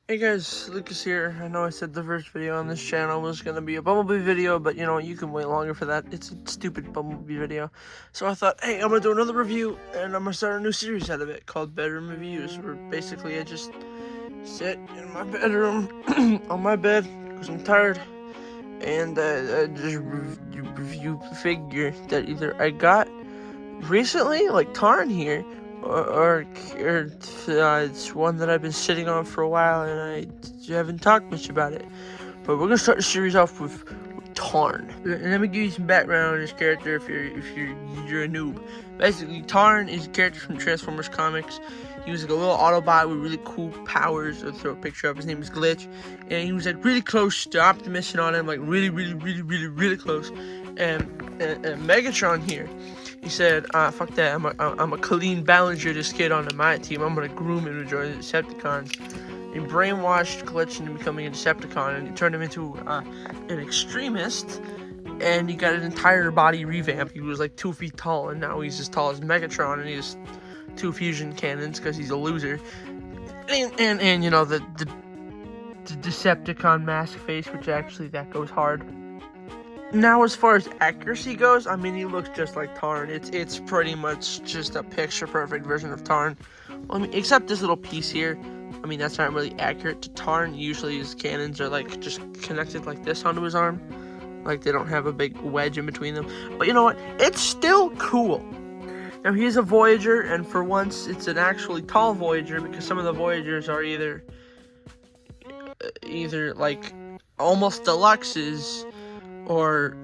Hey guys, Lucas here. I know I said the first video on this channel was going to be a Bumblebee video, but you know, you can wait longer for that. It's a stupid Bumblebee video. So I thought, hey, I'm going to do another review, and I'm going to start a new series out of it called Bedroom Reviews, where basically I just sit in my bedroom on my bed because I'm tired, and I just review the figure that either I got recently, like Tarn here, or it's one that I've been sitting on for a while and I haven't talked much about it. But we're gonna start the series off with Tarn. And let me give you some background on this character if you're a noob. Basically, Tarn is a character from Transformers comics. He was like a little Autobot with really cool powers. I'll throw a picture of his name is Glitch, and he was like really close to Optimus and on him, like really close. And Megatron here, he said, fuck that, I'm a Colleen Ballinger this kid onto my team. I'm gonna groom him to join the Decepticons. He brainwashed Glitch into becoming a Decepticon, and he turned him into an extremist, and he got an entire body revamp. He was like 2 feet tall, and now he's as tall as Megatron, and he has 2 fusion cannons because he's a loser. And you know, the Decepticon mask face, which actually that goes hard. Now, as far as accuracy goes, I mean, he looks just like Tarn. It's pretty much just a picture-perfect version of Tarn. Well, I mean, except this little piece here. I mean, that's not really accurate to Tarn. Usually his cannons are, like, just connected like this onto his arm. Like, they don't have a big wedge in between them. But you know what? It's still cool. Now, he's a Voyager, and for once, it's an actually tall Voyager, because some of the Voyagers are either like, almost deluxes, or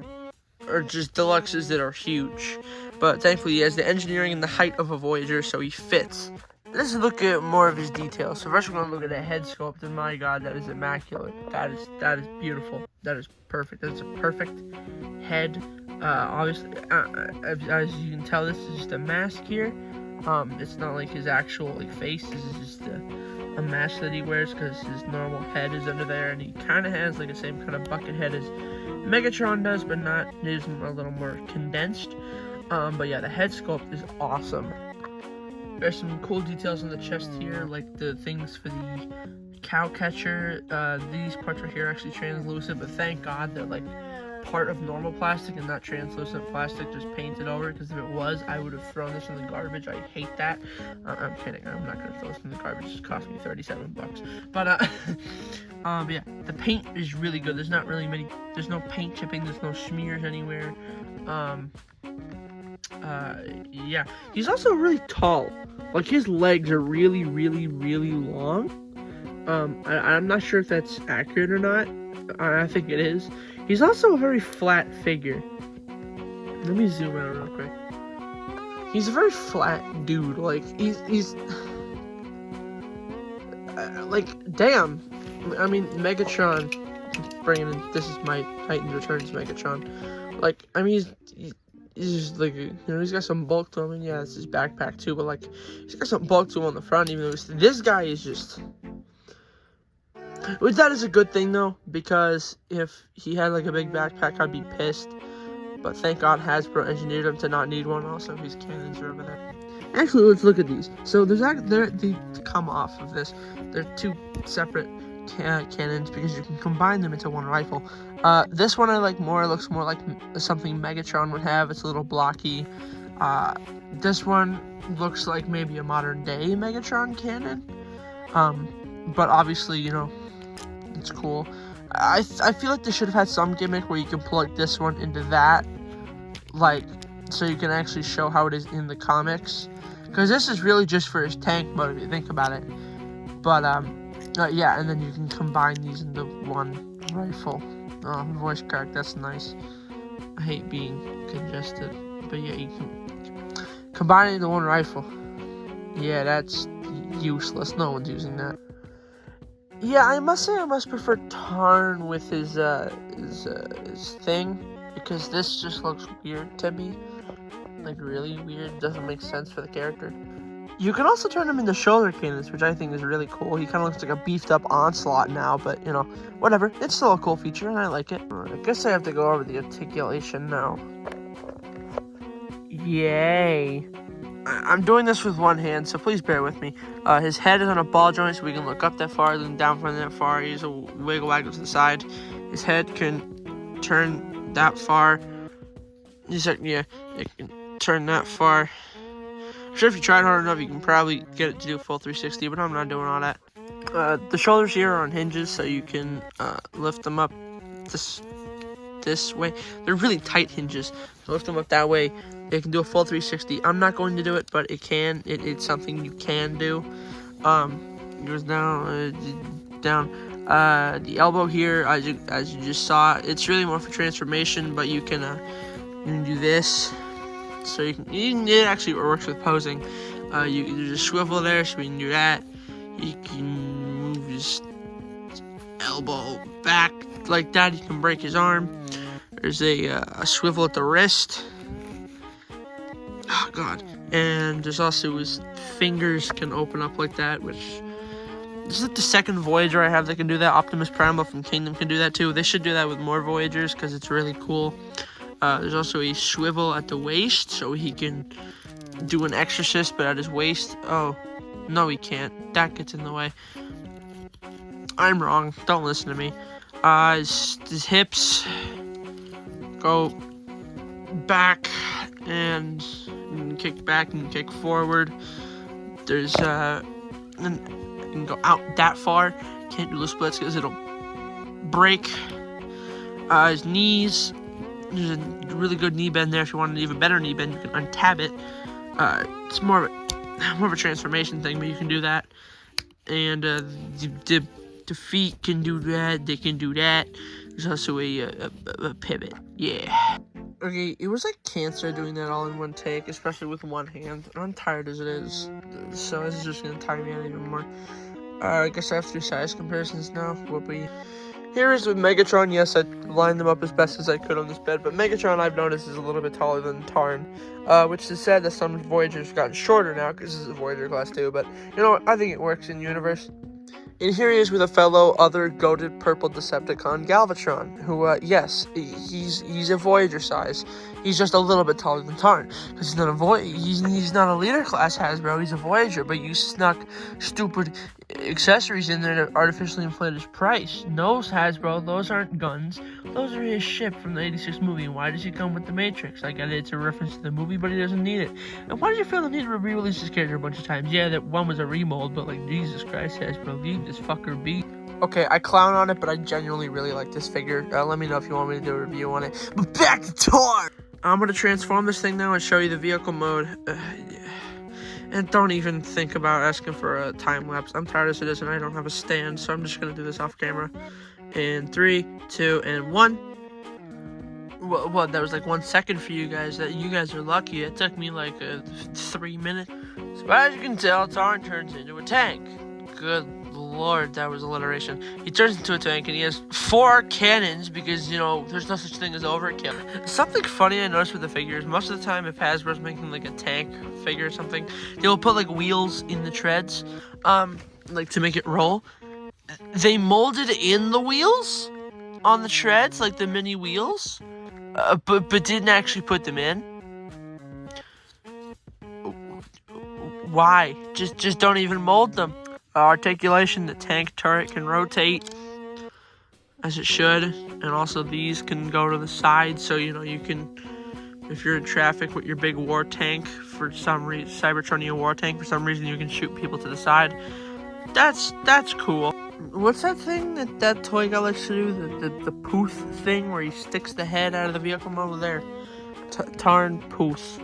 just deluxes that are huge. But thankfully he has the engineering and the height of a Voyager, so he fits. Let's look at more of his details. So first we're going to look at the head sculpt, and my god, that is immaculate. That is beautiful. That is perfect. That's a perfect head. Obviously, as you can tell, this is just a mask here. It's not like his actual face. This is just a mask that he wears because his normal head is under there, and he kind of has like the same kind of bucket head as Megatron does, but not, it is a little more condensed. But yeah, the head sculpt is awesome. There's some cool details on the chest here, like the things for the cow catcher. These parts right here are actually translucent, but thank God they're like part of normal plastic and not translucent plastic just painted over, because if it was, I would have thrown this in the garbage. I hate that. I'm kidding, I'm not gonna throw this in the garbage. It cost me 37 bucks. But yeah, the paint is really good. There's not really many, there's no paint chipping, there's no smears anywhere. Yeah, he's also really tall. Like, his legs are really long. I'm not sure if that's accurate or not. I think it is. He's also a very flat figure. Let me zoom out real quick. He's a very flat dude. Like, he's like, damn. I mean, Megatron, bringing in, this is my Titans Returns Megatron. Like, I mean, he's just like, you know, he's got some bulk to him, and yeah, it's his backpack too, but like, he's got some bulk to him on the front, even though this guy is just, which that is a good thing though, because if he had like a big backpack, I'd be pissed. But thank God Hasbro engineered him to not need one. Also, his cannons are over there. Actually, let's look at these. So there's they come off of this. They're two separate cannons because you can combine them into one rifle. This one I like more. It looks more like something Megatron would have. It's a little blocky. This one looks like maybe a modern day Megatron cannon. But obviously, you know, it's cool. I feel like they should have had some gimmick where you can plug this one into that, like, so you can actually show how it is in the comics. Because this is really just for his tank mode, if you think about it. But, yeah, and then you can combine these into one rifle. Oh, voice crack, that's nice. I hate being congested. But yeah, you can combine it into one rifle. Yeah, that's useless. No one's using that. Yeah, I must say I must prefer Tarn with his thing, because this just looks weird to me. Like, really weird. Doesn't make sense for the character. You can also turn him into shoulder cannons, which I think is really cool. He kind of looks like a beefed up Onslaught now, but, you know, whatever. It's still a cool feature, and I like it. I guess I have to go over the articulation now. Yay. I'm doing this with one hand, so please bear with me. His head is on a ball joint, so we can look up that far, then down from that far. Use a waggle to the side. His head can turn that far. Yeah, it can turn that far. I'm sure if you tried hard enough, you can probably get it to do a full 360, but I'm not doing all that. The shoulders here are on hinges, so you can lift them up this way. They're really tight hinges, so lift them up that way. It can do a full 360. I'm not going to do it, but it can. It's something you can do. It goes down, the elbow here, as you just saw. It's really more for transformation, but you can do this. So it actually works with posing. There's a swivel there, so we can do that. You can move his elbow back like that. You can break his arm. There's a swivel at the wrist. Oh god. And there's also his fingers can open up like that, which this is like the second Voyager I have that can do that. Optimus Prime from Kingdom can do that too. They should do that with more Voyagers because it's really cool. There's also a swivel at the waist, so he can do an exorcist, but at his waist. Oh, no, he can't. That gets in the way. I'm wrong. Don't listen to me. His hips go back and kick back and kick forward. There's and you can go out that far. Can't do the splits because it'll break. His knees. There's a really good knee bend there. If you want an even better knee bend, you can untab it. It's more of a transformation thing, but you can do that. And the feet can do that. They can do that. There's also a pivot. Yeah. Okay, it was like cancer doing that all in one take, especially with one hand. And I'm tired as it is, so this is just gonna tire me out even more. I guess I have to do size comparisons now. Whoopee. Here is with Megatron. Yes, I lined them up as best as I could on this bed, but Megatron I've noticed is a little bit taller than Tarn, which is sad that some Voyagers have gotten shorter now, because this is a Voyager class too, but you know what, I think it works in universe. And here he is with a fellow other goated purple Decepticon, Galvatron, who, yes, he's a Voyager size. He's just a little bit taller than Tarn, because he's not a he's not a leader class Hasbro, he's a Voyager, but you snuck stupid accessories in there to artificially inflate his price. No, Hasbro, those aren't guns. Those are his ship from the 86 movie. And why does he come with the Matrix? I get it, it's a reference to the movie, but he doesn't need it. And why did you feel the need to re-release this character a bunch of times? Yeah, that one was a remold, but like, Jesus Christ, Hasbro, leave this fucker be. Okay, I clown on it, but I genuinely really like this figure. Let me know if you want me to do a review on it. But back to Tarn! I'm gonna transform this thing now and show you the vehicle mode. And don't even think about asking for a time lapse. I'm tired as it is, and I don't have a stand, so I'm just gonna do this off camera. In 3, 2, and 1. Well, that was like 1 second for you guys. That you guys are lucky. It took me like 3 minutes. So as you can tell, Tarn turns into a tank. Good lord, that was alliteration. He turns into a tank, and he has 4 cannons because, you know, there's no such thing as overkill. Something funny I noticed with the figures, most of the time if Hasbro's making like a tank figure or something, they'll put like wheels in the treads, like to make it roll. They molded in the wheels on the treads, like the mini wheels, but didn't actually put them in. Why? Just don't even mold them. Articulation, the tank turret can rotate as it should, and also these can go to the side, so you know you can, if you're in traffic with your big war tank for some reason, Cybertronian war tank for some reason, you can shoot people to the side. That's cool. What's that thing that toy guy likes to do? The pooth thing where he sticks the head out of the vehicle model there. Tarn pooth.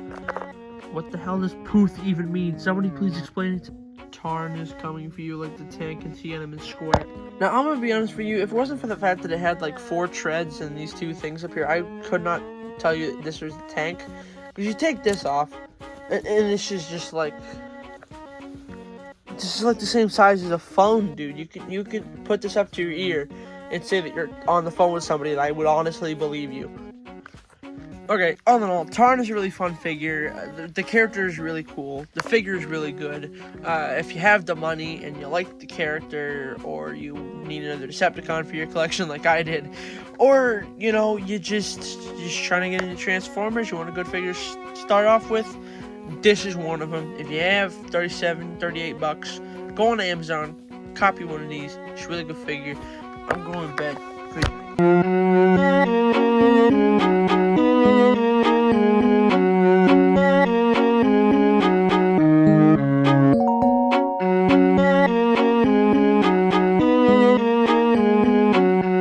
What the hell does pooth even mean? Somebody please explain it to me. Tarn is coming for you like the tank and Tiananmen Square. Now, I'm gonna be honest with you, if it wasn't for the fact that it had like 4 treads and these 2 things up here, I could not tell you this was the tank. Because you take this off, and this is just like... This is like the same size as a phone, dude. You could put this up to your ear and say that you're on the phone with somebody, and I would honestly believe you. Okay, all in all, Tarn is a really fun figure. The character is really cool. The figure is really good. If you have the money and you like the character, or you need another Decepticon for your collection like I did, or, you know, you're just trying to get into Transformers, you want a good figure to start off with, This is one of them. If you have 37, 38 bucks, go on Amazon, copy one of these. It's a really good figure. I'm going to bed.